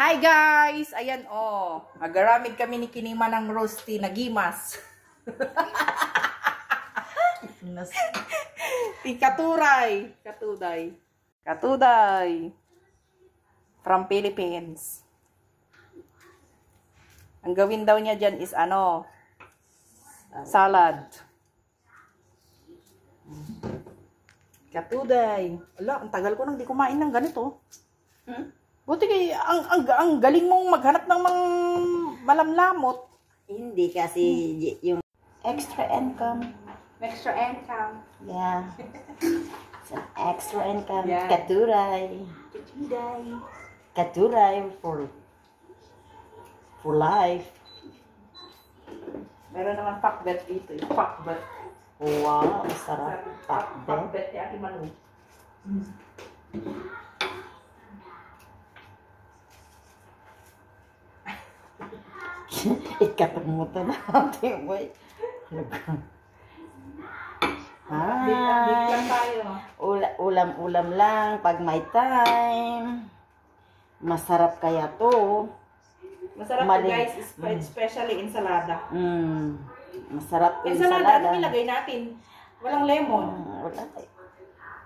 Hi guys! Ayan magaramid kami ni Kinima ng roasty na gimas. Katuday. From Philippines. Ang gawin daw niya dyan is salad. Katuday. Ala, ang tagal ko nang di kumain ng ganito. Buti kay, ang galing mong maghanap ng mga malamlamot. Hindi kasi yung Extra income. Extra income. yeah. Some extra income. Yeah. Katuray. Katuray for life. Meron naman pakbet dito. Yung pakbet. Wow, masarap. Pakbet. Pakbet ni Ate Manu. Ikatamutan natin, boy. Ulam-ulam lang pag may time. Masarap kaya to. Masarap to guys, especially ensalada. Masarap to Ensalada, ano nilagay natin? Walang lemon. Wala.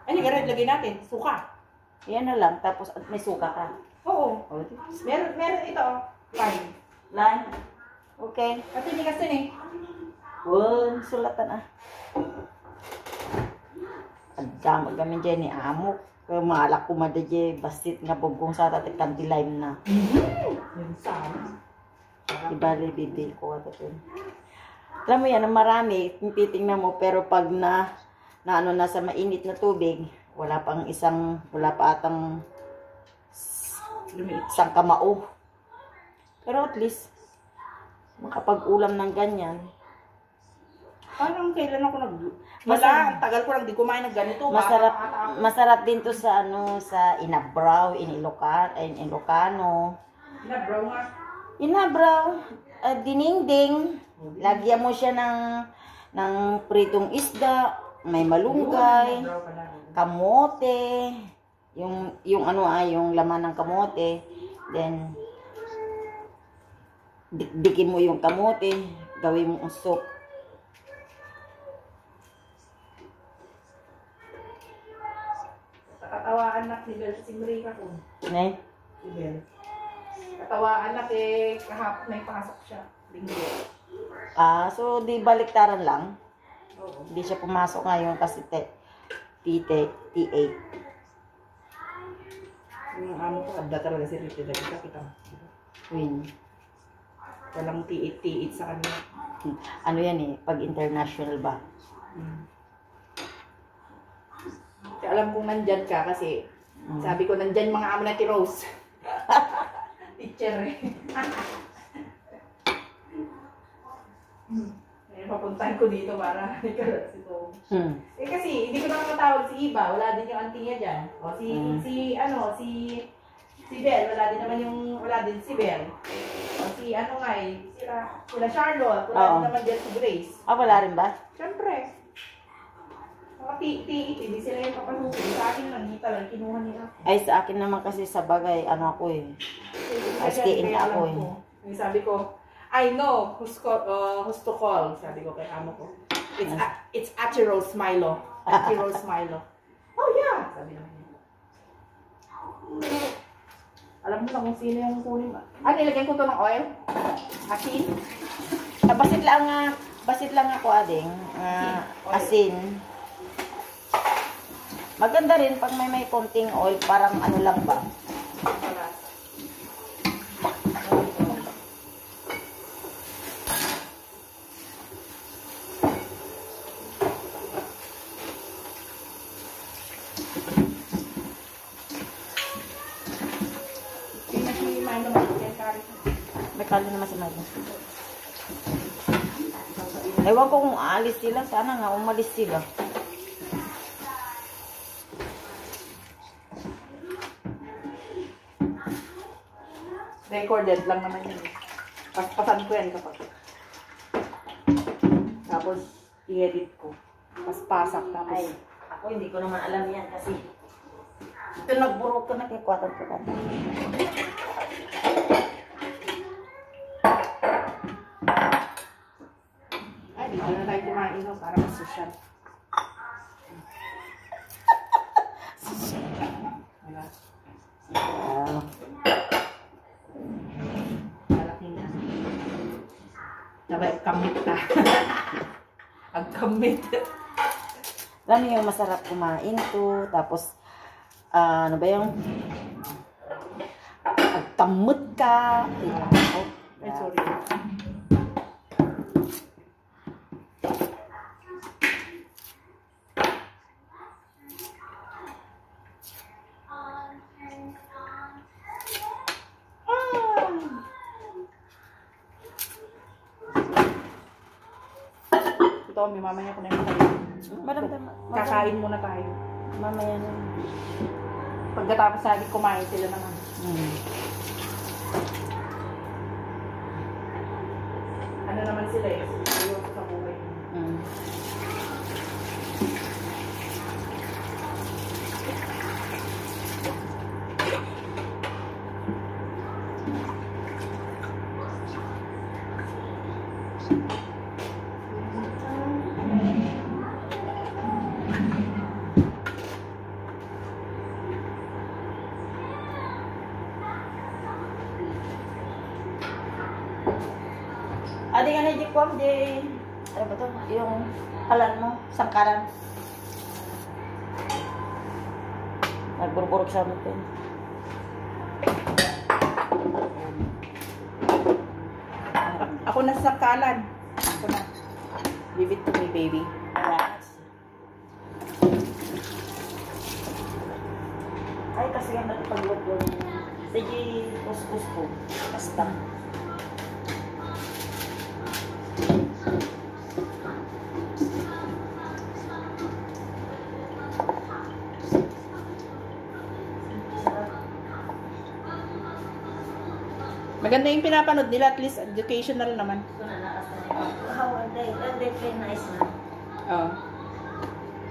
Ano yung ilagay natin? Suka. Yan na lang, tapos may suka ka. Oo. Meron ito. Lime. Okay. At hindi kasi Sulatan Adama kami dyan ni Amok. Malak ko madadye, bastit nga bugong sa tatik kanti lime na. Yung sana. Ibali bibil ko ito. Alam mo yan, marami, titingnan mo, pero pag na sa mainit na tubig, wala pa atang isang kamao. Pero at least, makapag-ulam ng ganyan. Parang kailan ako ang tagal ko lang di kumain ng ganito. Masarap din to sa sa inabraw, Ilocano. Inabraw nga. Inabraw, dininding. Lagyan mo siya ng pritong isda, may malunggay, kamote, yung laman ng kamote, then dikdikin mo yung kamote, gawin mo soup. Katawaan na si Marie ko. Ne? Si Bel. Katawaan na kahapon may pasok siya. Linggo. So di baliktaran lang. Oo. Hindi siya pumasok ngayon kasi T8. Yung amo ko, adda talaga si Rita. Kita. Win. Walang T8 sa kanya. Ano yan pag international ba? Kaya alam kong nandyan ka kasi sabi ko nandyan mga amo na Rose. Teacher papuntahan ko dito para ikalat si Tom. Kasi hindi ko na matawag si Iba, wala din yung auntie niya dyan. O si Bel, wala din si Bel. O sila Charlotte, wala din naman dyan si Grace. Wala rin ba? Siyempre. Mga hindi sila yung papanusin. Sa akin lang, hindi talaga kinuha nila. Ay, sa akin naman kasi sa bagay, ako stay-in ako Yung sabi ko, I know who's to call. Sabi ko kay amo ko. It's Ate Rose Milo. Ate Rose Milo. Oh yeah! Sabi naman niya. Alam mo lang kung sino yung kunin ba? Nilagyan ko to ng oil. Asin. Basit lang ako, ading. Asin. Maganda rin pag may konting oil, parang lang ba? May kali naman si Milo. Ewan ko kung aalis sila. Sana nga umalis sila. Recorded lang naman yun. Paspasan ko yan kapag. Tapos, i-edit ko. Paspasak. Tapos, ako hindi ko naman alam yan kasi ito nagburok ko na kay 4 ko. Sabay, kamit na. Ang kamit. Alam niyo yung masarap kumain to. Tapos, ano ba yung kamot ka. Ay, sorry. Ito, may mamaya ko na yung Madam, kakain muna tayo. mamaya na. Pagkatapos natin kumain sila naman. Ano naman sila eh, seryoso sa buhay. Adi nga na di ko, di, ano ba to? Yung kalan mo, sangkaran. Nagburburok sa amin. Ako na sa kalan. Ako na. Leave it to me, baby. Relax. Ay, kasi nga natipag-log yung sige, kuskus ko. Basta. Maganda yung pinapanood nila, at least educational naman. How are they? They play nice na. Oo.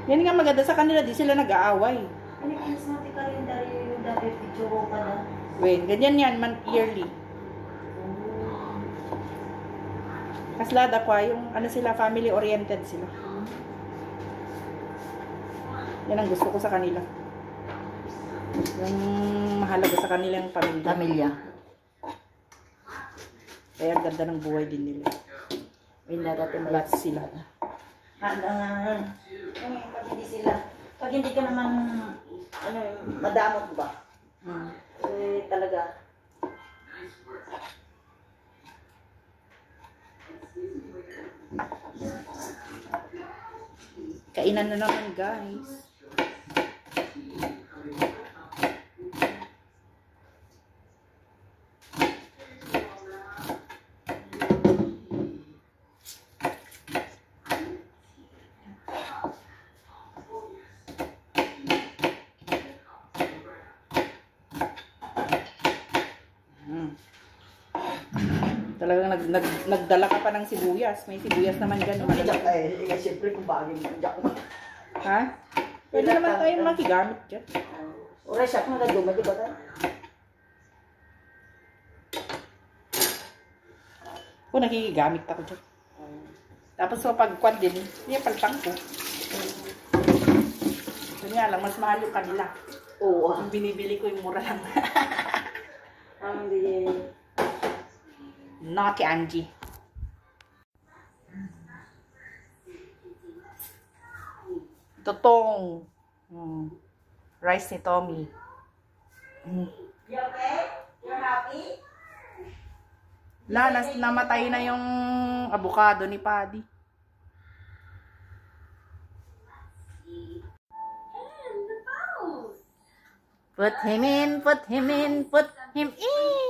Yan nga maganda sa kanila, di sila nag-aaway. Ano yung natin ka rin yung dati picture ko ka na? Wait, ganyan yan, yearly. Kaslada ko, yung ano sila, family-oriented sila. Yan ang gusto ko sa kanila. Yung mahalaga sa kanilang pamilya. Pamilya. Kaya ang ganda ng buhay din nila. Lots sila. Pag hindi ka naman, ano, madamot ba? Eh, talaga. Kainan na naman, guys. Talagang nagdala ka pa ng sibuyas. May sibuyas naman dyan. Siyempre kung bagay mo. Ha? Pwede naman tayo makigamit dyan. Ura siya kung nagduma, di ba tayo? Kung nakikigamit ako dyan. Tapos so pagkwan din, niya paltang ko. Yun nga lang, mas mahal yung kanila. Oo. Yung binibili ko yung mura lang. Ang hindi. Naughty Angie. Totong. Rice ni Tommy. You okay? You're happy? Namatay na yung avocado ni Paddy. Put him in, put him in, put him in.